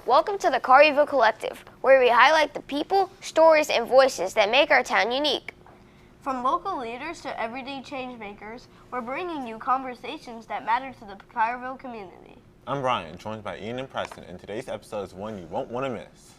Welcome to the Collierville Collective, where we highlight the people, stories, and voices that make our town unique. From local leaders to everyday change makers, we're bringing you conversations that matter to the Collierville community. I'm Brian, joined by Ian and Preston, and today's episode is one you won't want to miss.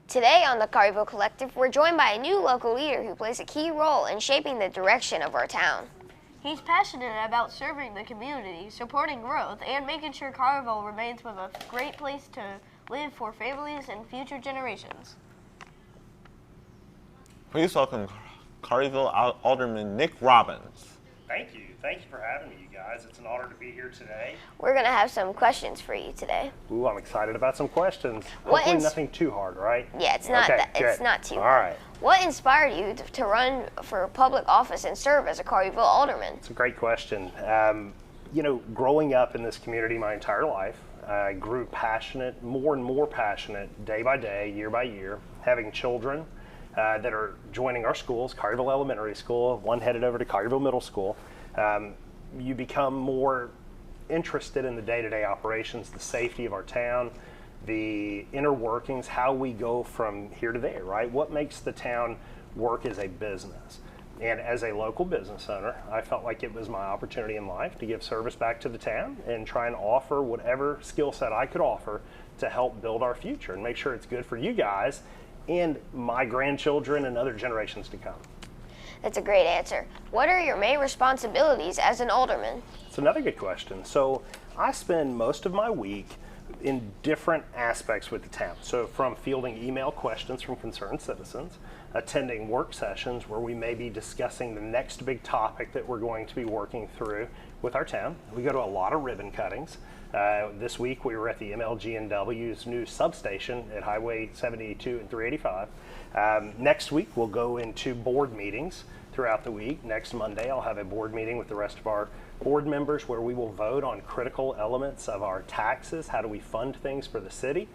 Today on the Collierville Collective, we're joined by a new local leader who plays a key role in shaping the direction of our town. He's passionate about serving the community, supporting growth, and making sure Collierville remains a great place to live for families and future generations. Please welcome Collierville Alderman Nick Robbins. Thank you. Thank you for having me, you guys. It's an honor to be here today. We're going to have some questions for you today. Ooh, I'm excited about some questions. Hopefully nothing too hard, right? Yeah, it's not Okay, it's not too All hard. right. What inspired you to run for public office and serve as a Collierville alderman? It's a great question. Growing up in this community my entire life, I grew passionate, more and more passionate, day by day, year by year, having children that are joining our schools, Collierville Elementary School, one headed over to Collierville Middle School. You become more interested in the day-to-day operations, the safety of our town, the inner workings, how we go from here to there, right? What makes the town work as a business? And as a local business owner, I felt like it was my opportunity in life to give service back to the town and try and offer whatever skill set I could offer to help build our future and make sure it's good for you guys and my grandchildren and other generations to come. That's a great answer. What are your main responsibilities as an alderman? It's another good question. So I spend most of my week in different aspects with the town. So from fielding email questions from concerned citizens, attending work sessions where we may be discussing the next big topic that we're going to be working through with our town. We go to a lot of ribbon cuttings. This week we were at the MLG&W's new substation at Highway 72 and 385. Next week we'll go into board meetings throughout the week. Next Monday I'll have a board meeting with the rest of our board members where we will vote on critical elements of our taxes. How do we fund things for the city?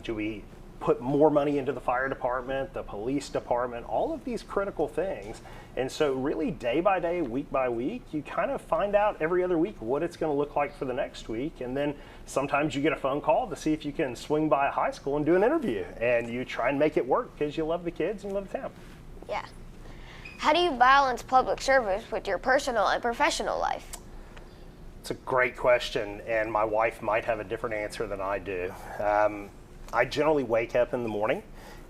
Do we put more money into the fire department, the police department, all of these critical things. And so really day by day, week by week, you kind of find out every other week what it's going to look like for the next week. And then sometimes you get a phone call to see if you can swing by a high school and do an interview. And you try and make it work because you love the kids and you love the town. Yeah. How do you balance public service with your personal and professional life? It's a great question, and my wife might have a different answer than I do. I generally wake up in the morning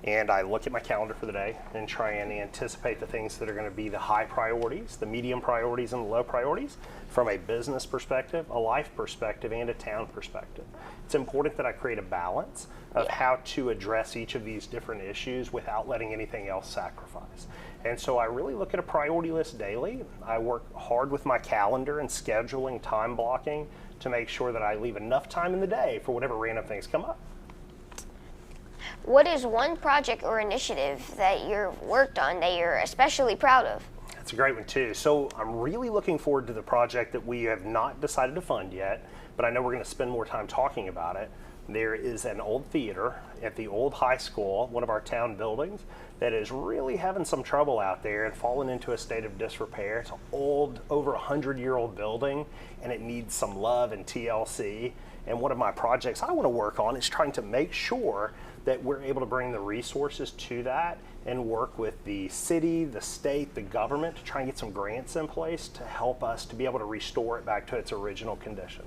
and I look at my calendar for the day and try and anticipate the things that are going to be the high priorities, the medium priorities, and the low priorities from a business perspective, a life perspective, and a town perspective. It's important that I create a balance of how to address each of these different issues without letting anything else sacrifice. And so I really look at a priority list daily. I work hard with my calendar and scheduling, time blocking to make sure that I leave enough time in the day for whatever random things come up. What is one project or initiative that you've worked on that you're especially proud of? That's a great one too. So I'm really looking forward to the project that we have not decided to fund yet, but I know we're going to spend more time talking about it. There is an old theater at the old high school, one of our town buildings, that is really having some trouble out there and fallen into a state of disrepair. It's an old, over 100-year-old building, and it needs some love and TLC. And one of my projects I want to work on is trying to make sure that we're able to bring the resources to that and work with the city, the state, the government to try and get some grants in place to help us to be able to restore it back to its original condition.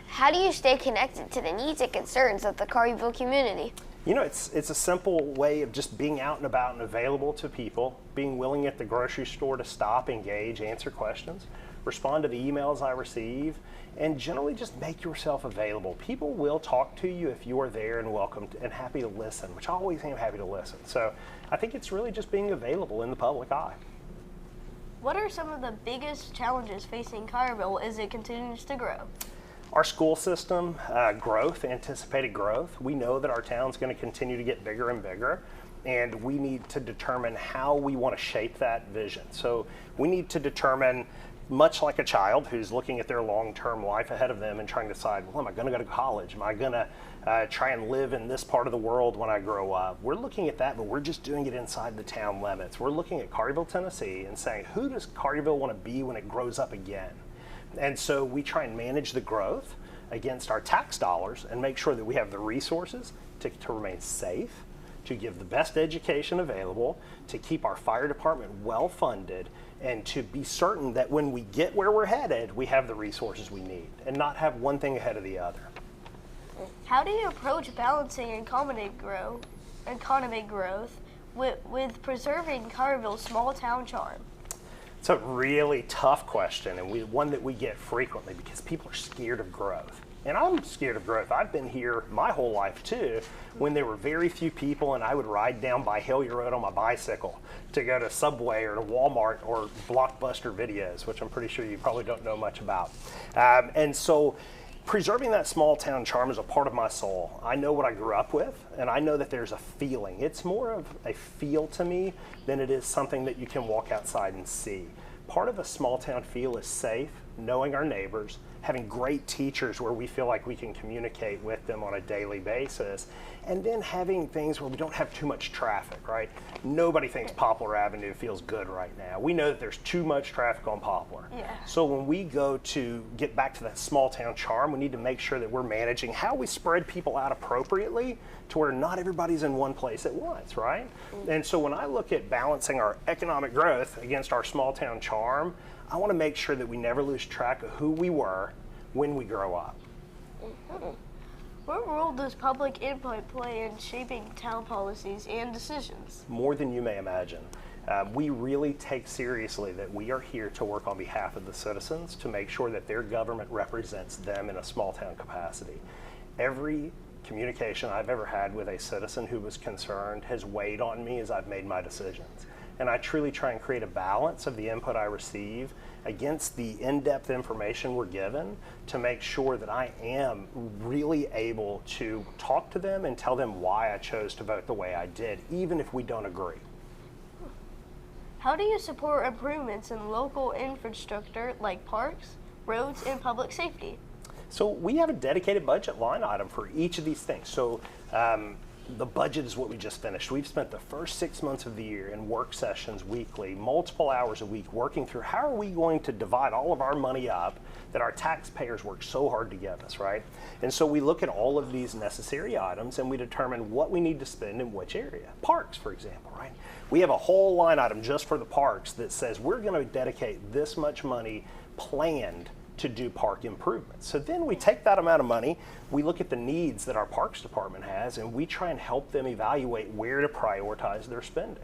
How do you stay connected to the needs and concerns of the Collierville community? You know, it's a simple way of just being out and about and available to people, being willing at the grocery store to stop, engage, answer questions, respond to the emails I receive, and generally just make yourself available. People will talk to you if you are there and welcome and happy to listen, which I always am happy to listen. So I think it's really just being available in the public eye. What are some of the biggest challenges facing Collierville as it continues to grow? Our school system growth, anticipated growth. We know that our town's going to continue to get bigger and bigger, and we need to determine how we want to shape that vision. So we need to determine, much like a child who's looking at their long-term life ahead of them and trying to decide, well, am I going to go to college? Am I going to try and live in this part of the world when I grow up? We're looking at that, but we're just doing it inside the town limits. We're looking at Collierville, Tennessee, and saying, who does Collierville want to be when it grows up again? And so we try and manage the growth against our tax dollars and make sure that we have the resources to remain safe, to give the best education available, to keep our fire department well funded, and to be certain that when we get where we're headed, we have the resources we need and not have one thing ahead of the other. How do you approach balancing economic growth with preserving Collierville's small town charm? It's a really tough question, and one that we get frequently because people are scared of growth. And I'm scared of growth. I've been here my whole life too, when there were very few people and I would ride down by Hillier Road on my bicycle to go to Subway or to Walmart or Blockbuster Videos, which I'm pretty sure you probably don't know much about. And so preserving that small town charm is a part of my soul. I know what I grew up with, and I know that there's a feeling. It's more of a feel to me than it is something that you can walk outside and see. Part of a small town feel is safe, knowing our neighbors, having great teachers where we feel like we can communicate with them on a daily basis, and then having things where we don't have too much traffic, right? Nobody thinks Poplar Avenue feels good right now. We know that there's too much traffic on Poplar. Yeah. So when we go to get back to that small town charm, we need to make sure that we're managing how we spread people out appropriately to where not everybody's in one place at once, right? And so when I look at balancing our economic growth against our small town charm, I want to make sure that we never lose track of who we were when we grow up. What role does public input play in shaping town policies and decisions? More than you may imagine. We really take seriously that we are here to work on behalf of the citizens to make sure that their government represents them in a small town capacity. Every communication I've ever had with a citizen who was concerned has weighed on me as I've made my decisions. And I truly try and create a balance of the input I receive against the in-depth information we're given to make sure that I am really able to talk to them and tell them why I chose to vote the way I did, even if we don't agree. How do you support improvements in local infrastructure like parks, roads, and public safety? So we have a dedicated budget line item for each of these things. So the budget is what we just finished. We've spent the first 6 months of the year in work sessions weekly, multiple hours a week, working through how are we going to divide all of our money up that our taxpayers work so hard to give us, right? And so we look at all of these necessary items and we determine what we need to spend in which area. Parks, for example, right? We have a whole line item just for the parks that says we're going to dedicate this much money planned to do park improvements. So then we take that amount of money, we look at the needs that our parks department has, and we try and help them evaluate where to prioritize their spending.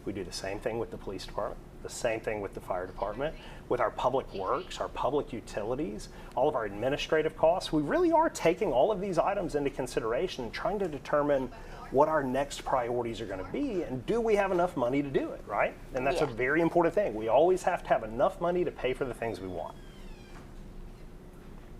We do the same thing with the police department, the same thing with the fire department, with our public works, our public utilities, all of our administrative costs. We really are taking all of these items into consideration and trying to determine what our next priorities are going to be, and do we have enough money to do it, right? And that's a very important thing. We always have to have enough money to pay for the things we want.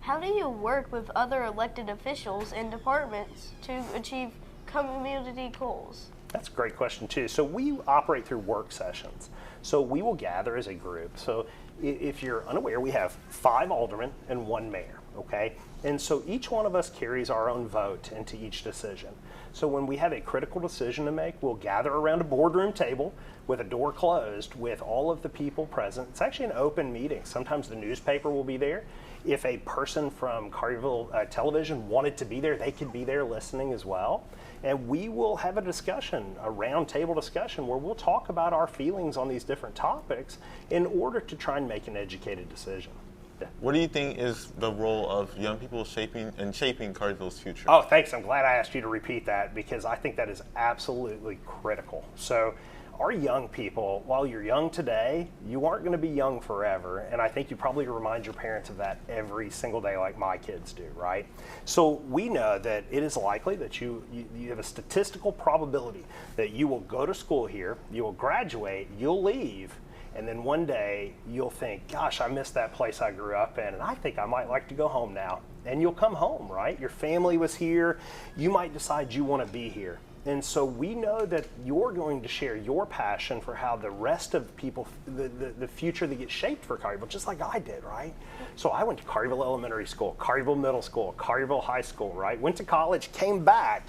How do you work with other elected officials and departments to achieve community goals? That's a great question too. So we operate through work sessions. So we will gather as a group. So if you're unaware, we have 5 aldermen and 1 mayor, okay? And so each one of us carries our own vote into each decision. So when we have a critical decision to make, we'll gather around a boardroom table with a door closed with all of the people present. It's actually an open meeting. Sometimes the newspaper will be there. If a person from Collierville Television wanted to be there, they could be there listening as well. And we will have a discussion, a round table discussion, where we'll talk about our feelings on these different topics in order to try and make an educated decision. Yeah. What do you think is the role of young people shaping Collierville's future? Oh, thanks. I'm glad I asked you to repeat that because I think that is absolutely critical. So our young people, while you're young today, you aren't going to be young forever. And I think you probably remind your parents of that every single day like my kids do, right? So we know that it is likely that you have a statistical probability that you will go to school here, you will graduate, you'll leave, And then one day you'll think, gosh, I miss that place I grew up in, and I think I might like to go home now. And you'll come home, right? Your family was here. You might decide you want to be here. And so we know that you're going to share your passion for how the rest of people, the future that gets shaped for Collierville, just like I did, right? So I went to Collierville Elementary School, Collierville Middle School, Collierville High School, right? Went to college, came back,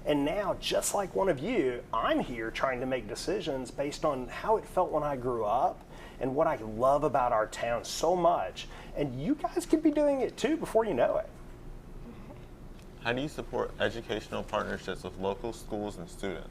and now, just like one of you, I'm here trying to make decisions based on how it felt when I grew up and what I love about our town so much. And you guys could be doing it too before you know it. How do you support educational partnerships with local schools and students?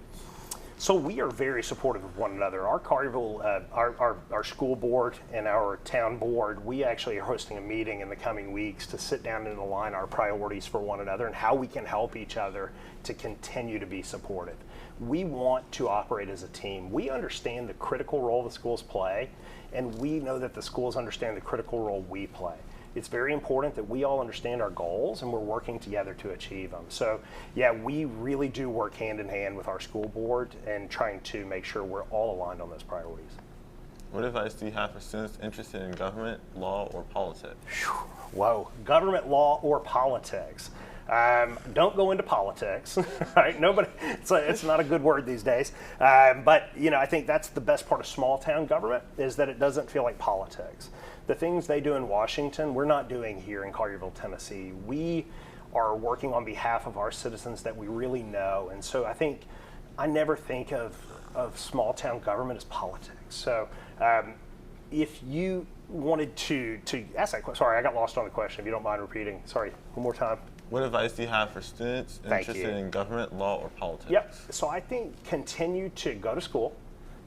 So we are very supportive of one another. Our Collierville, our school board and our town board, we actually are hosting a meeting in the coming weeks to sit down and align our priorities for one another and how we can help each other to continue to be supportive. We want to operate as a team. We understand the critical role the schools play, and we know that the schools understand the critical role we play. It's very important that we all understand our goals and we're working together to achieve them. So yeah, we really do work hand in hand with our school board and trying to make sure we're all aligned on those priorities. What advice do you have for students interested in government, law, or politics? Whoa, government, law, or politics. Don't go into politics, right? Nobody, it's not a good word these days. But I think that's the best part of small town government is that it doesn't feel like politics. The things they do in Washington, we're not doing here in Collierville, Tennessee. We are working on behalf of our citizens that we really know. And so I never think of small town government as politics. So if you wanted to ask that question, sorry, I got lost on the question. If you don't mind repeating, sorry, one more time. What advice do you have for students interested in government, law, or politics? Yep. So I think continue to go to school,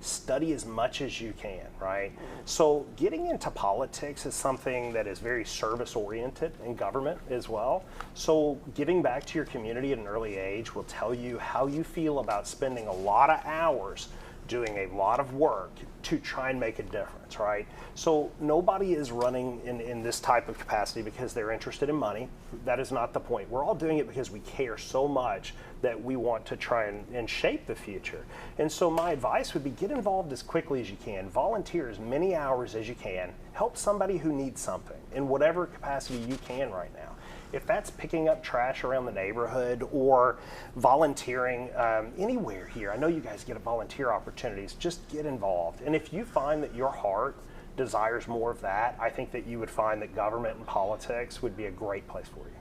study as much as you can, right? So getting into politics is something that is very service oriented in government as well. So giving back to your community at an early age will tell you how you feel about spending a lot of hours doing a lot of work to try and make a difference, right? So nobody is running in this type of capacity because they're interested in money. That is not the point. We're all doing it because we care so much that we want to try and shape the future. And so my advice would be get involved as quickly as you can. Volunteer as many hours as you can. Help somebody who needs something in whatever capacity you can right now. If that's picking up trash around the neighborhood or volunteering anywhere here, I know you guys get volunteer opportunities, just get involved. And if you find that your heart desires more of that, I think that you would find that government and politics would be a great place for you.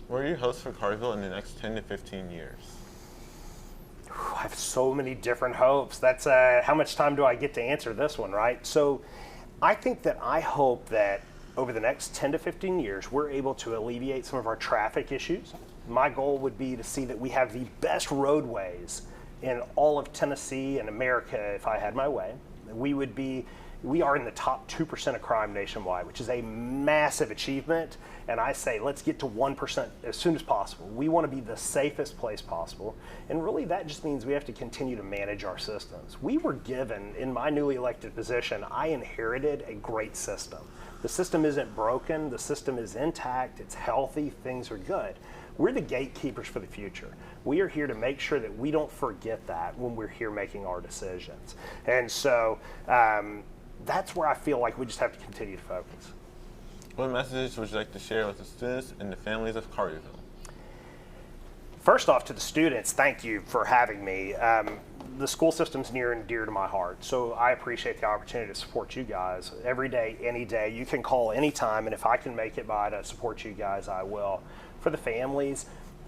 What are your hopes for Collierville in the next 10 to 15 years? I have so many different hopes. That's how much time do I get to answer this one, right? So I think that I hope that over the next 10 to 15 years, we're able to alleviate some of our traffic issues. My goal would be to see that we have the best roadways in all of Tennessee and America if I had my way. We are in the top 2% of crime nationwide, which is a massive achievement. And I say, let's get to 1% as soon as possible. We want to be the safest place possible. And really that just means we have to continue to manage our systems. We were given, in my newly elected position, I inherited a great system. The system isn't broken, the system is intact, it's healthy, things are good. We're the gatekeepers for the future. We are here to make sure that we don't forget that when we're here making our decisions. And so that's where I feel like we just have to continue to focus. What messages would you like to share with the students and the families of Collierville? First off, to the students, thank you for having me. The school system's near and dear to my heart, so I appreciate the opportunity to support you guys every day, any day. You can call anytime, and if I can make it by to support you guys, I will. For the families,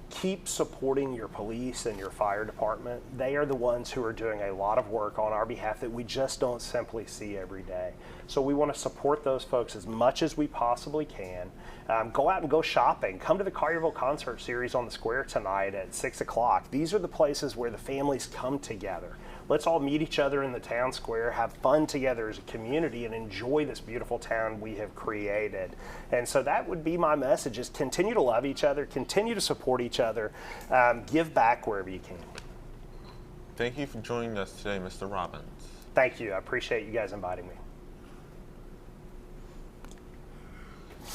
keep supporting your police and your fire department. They are the ones who are doing a lot of work on our behalf that we just don't simply see every day. So we want to support those folks as much as we possibly can. Go out and go shopping. Come to the Collierville Concert Series on the Square tonight at 6 o'clock. These are the places where the families come together. Let's all meet each other in the town square, have fun together as a community, and enjoy this beautiful town we have created. And so that would be my message, is continue to love each other, continue to support each other, give back wherever you can. Thank you for joining us today, Mr. Robbins. Thank you. I appreciate you guys inviting me.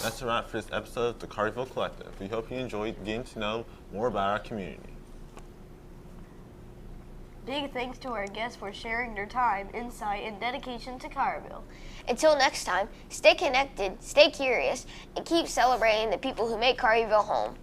That's a wrap for this episode of the Collierville Collective. We hope you enjoyed getting to know more about our community. Big thanks to our guests for sharing their time, insight, and dedication to Collierville. Until next time, stay connected, stay curious, and keep celebrating the people who make Collierville home.